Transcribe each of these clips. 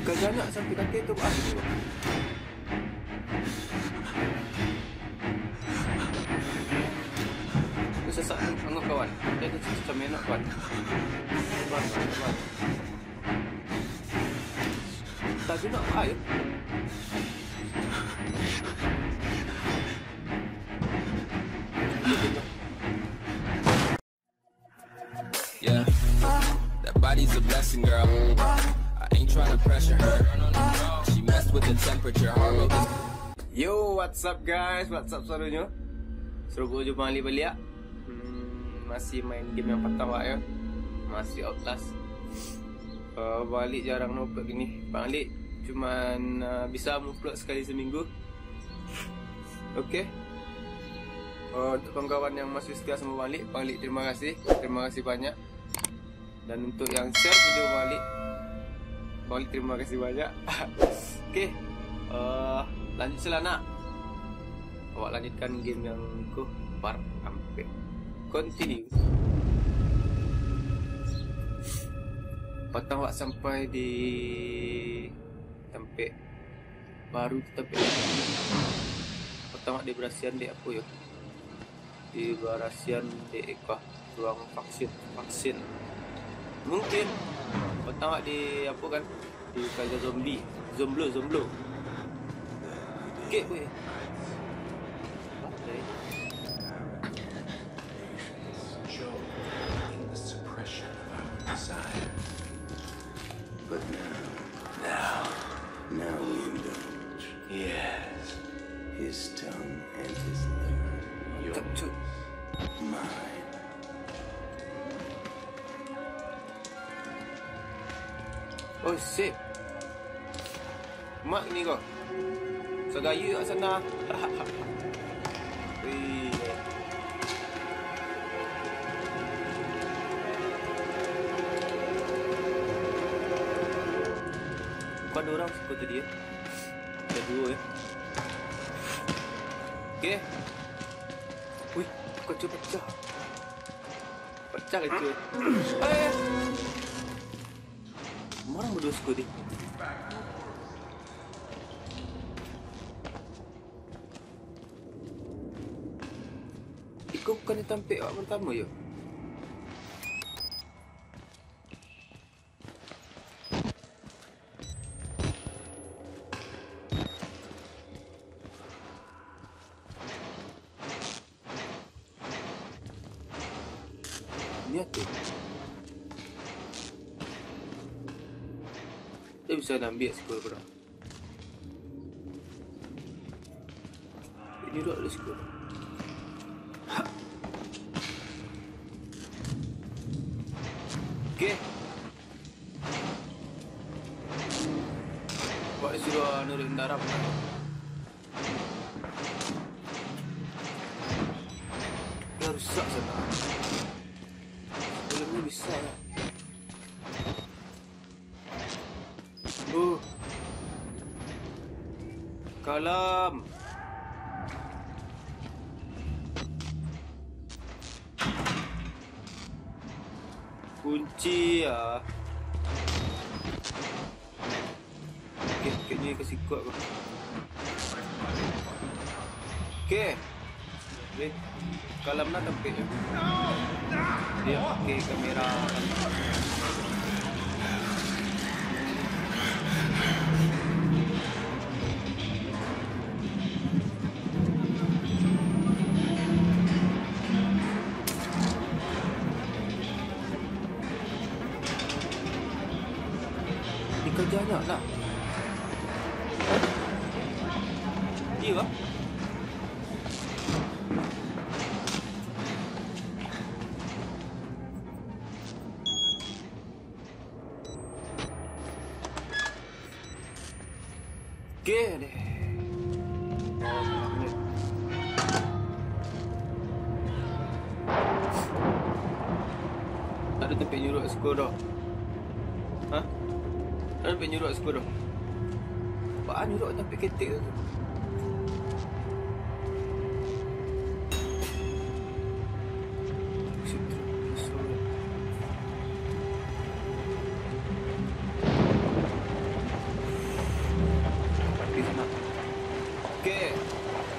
Kagak nak sampai kata tu buat apa? Sesak anggap kawan. Dia tu macam enak kawan. Kawan. Tak guna air. Yeah, that body's a blessing, girl. I ain't trying to pressure her. She messed with the temperature. Yo, what's up guys? What's up selalunya? Seru jumpa balik. Masih main game yang pertama ya. Masih Outlast. Balik jarang upload gini. Balik cuman bisa upload sekali seminggu. Okey. Untuk kawan-kawan yang masih setia sama Balik terima kasih. Terima kasih banyak. Dan untuk yang share video Balik terima kasih banyak. Okey. Lanjut sila nak. Awak lanjutkan game yang ku part sampai continue. Patang awak sampai di tempat baru tempat. Patang awak di berasian di apa ya? Di berasian di ruang vaksin. Mungkin patang awak di apa kan? Di kajian zomblo. Okey, weh. But now we indulge. Yes, his tongue and his liver. Yours, mine. Oh, sip. Mak ni kau. Segaya kat sana. Wih. Kau ada orang suka tu dia. Ada dua ya. Okey. Wih, kaca pecah. Pecah kaca. Orang berdua suka dia. Kau bukan tampik awak pertama je? Ni apa? Dia bisa ambil skor korang. Ini duduk ada skor. Okey. Buat suruh nurut darab. Dah rusak sana. Sebelum ni bisa lah. Kalam. Kunci ya. Okey, kayaknya kasi kuat kau. Okey. Okey. Kalam nak tampik je. Dia pakai kamera. Kerjanya lah. Dia lah. Okey deh. Ada tempat nyurut skor dah. Ha? Ada tempat nyurut skor dah. Apaan nyurut tempat ketik tu?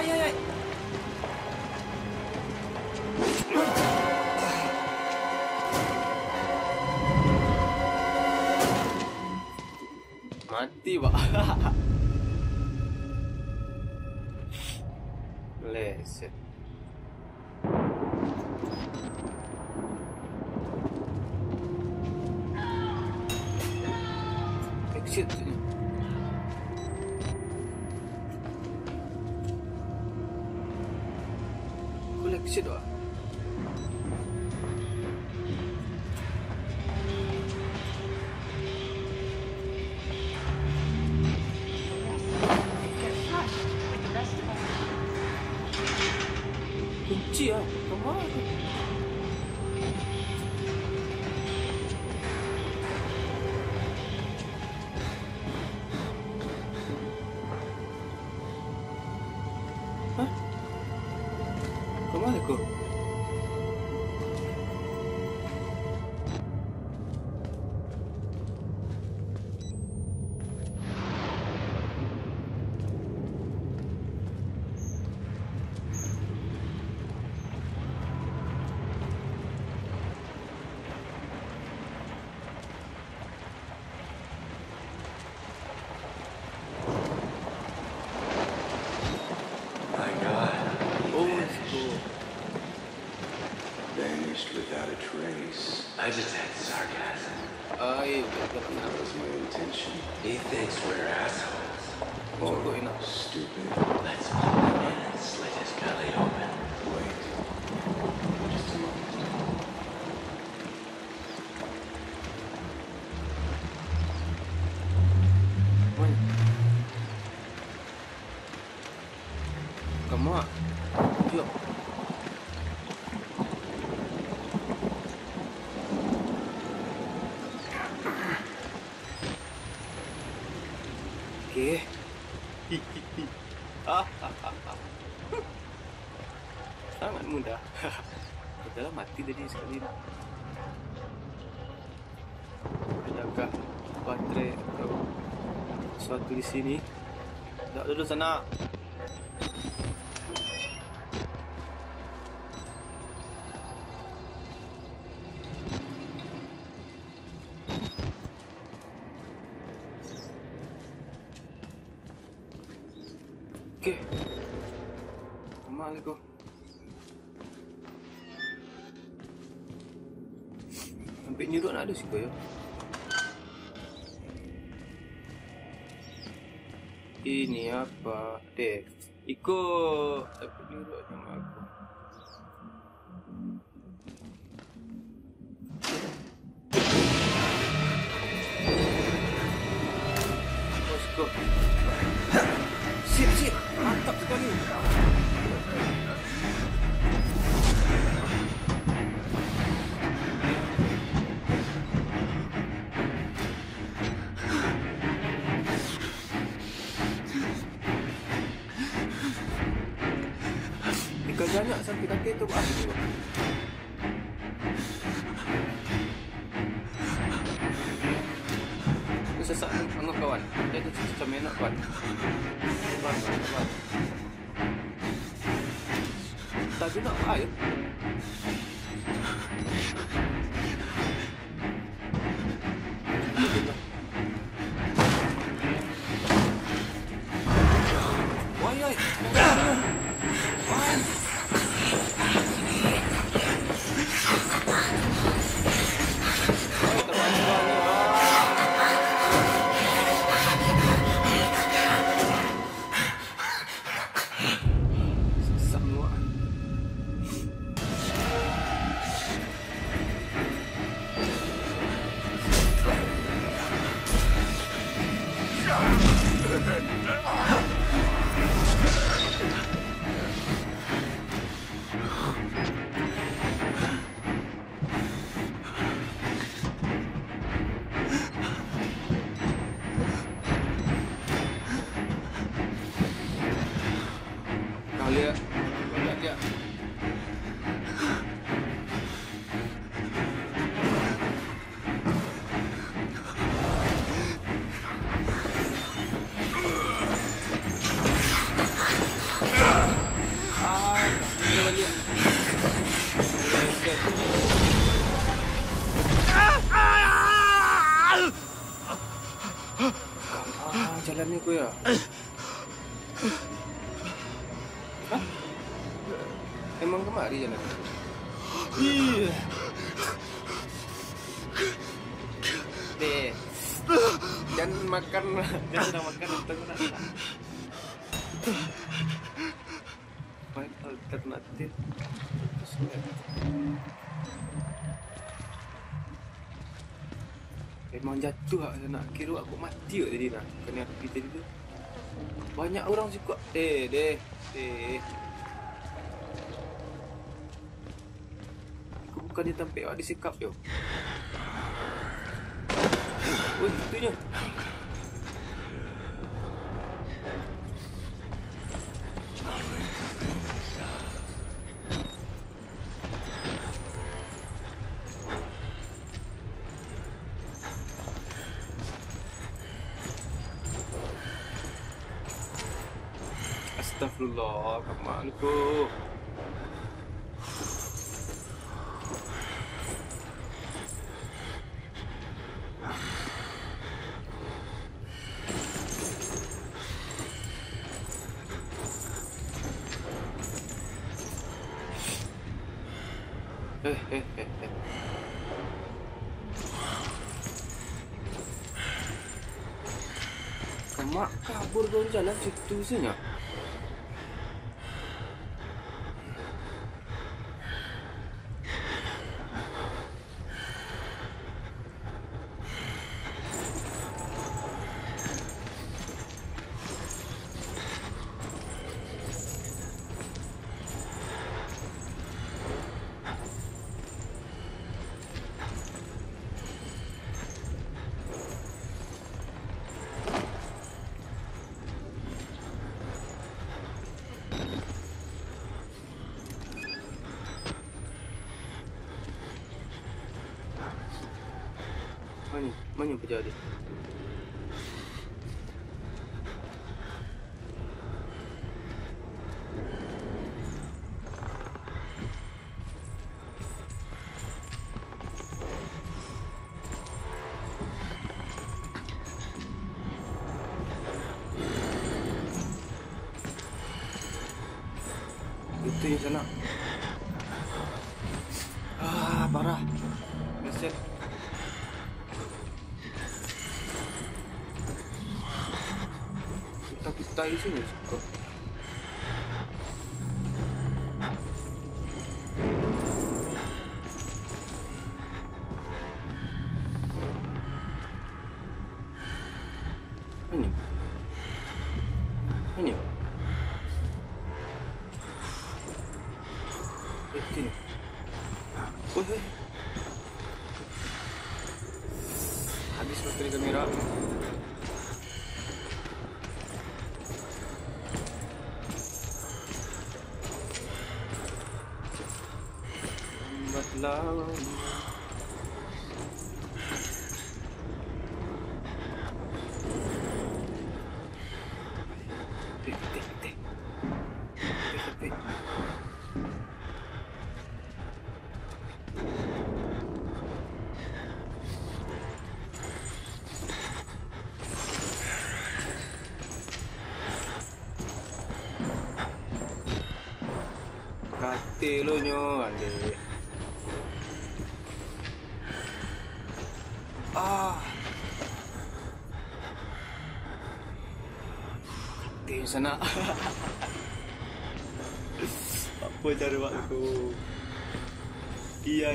Ay, ay, ay. Mati, Pak. Leset. Exit. Full exit, Pak. Kunci lah. Kemana tu? Hah? Kemana kau? My God, Oh, itu. vanished without a trace. I just had sarcasm. Ay, betul. That was my intention. He thinks we're assholes. Cukup enak. Stupid. Let's pull him in and slit his belly open. Wait. Just a moment. Mana? Kamu ah? Jom. Okey. Sangat mudah. Kita dah mati tadi sekali. Adakah baterai atau sesuatu di sini? Tak duduk sana. Okey. Kemana kau? Sampai nyurut nak ada sih kau ya? Ini apa? Dek, ikut. Sampai nyurut sama aku. Bosku. Sip, sip. Mantap sekali. Ikan banyak sampai kaki tu buat apa? Aku sesak anggap kawan. Dia tu macam enak kawan. Kawan. Tak guna air. Why, why? Why? Semua. jalan ni kau ya? Hah? Emang kemari jalan? Iya. Deh, jangan makan tengah. Main alternatif. Emang jatuh lah nak kira aku mati tadi nak kena api tadi tu. Banyak orang suka. Aku bukannya tampik awak disekap je. Oh, itunya. Astagfirullah, kamu. Kamu kabur dari jalan situ saja. Mana berjaya dia? Itu yang sana. Parah. Reset. Kita sini suka. Ini. Ini. Habis bateri kamera. Lambatlah. Kate lo nyo ande. Kate sana. Apa cara buat aku? Iya.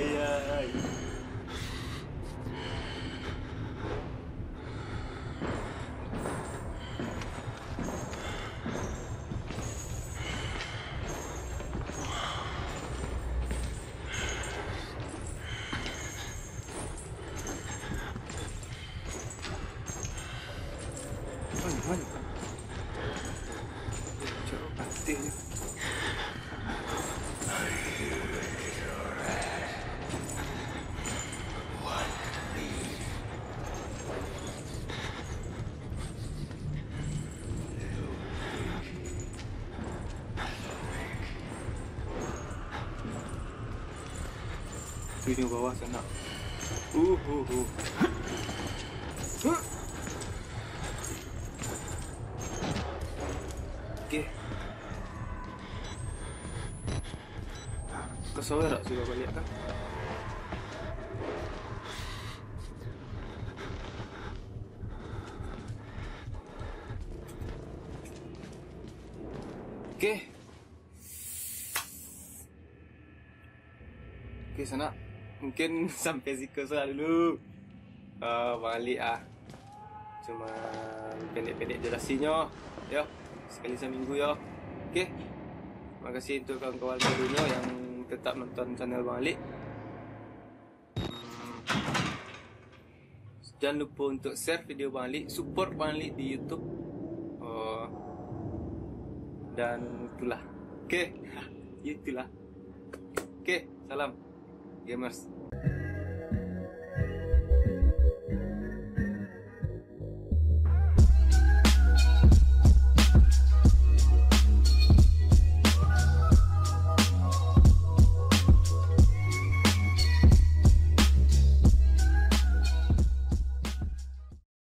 Mana? Jauh pasti. Di bawah sana. Sawer sudah balik kan? Oke sana mungkin sampai situ saja dulu. Balik cuma pendek-pendek jelasinnya ya, sekali seminggu ya. Oke, makasih untuk kawan-kawan barunya yang tetap nonton channel Bang Ali. Jangan lupa untuk share video Bang Ali, support Bang Ali di YouTube. Dan itulah. Oke, itulah. Oke, salam gamers.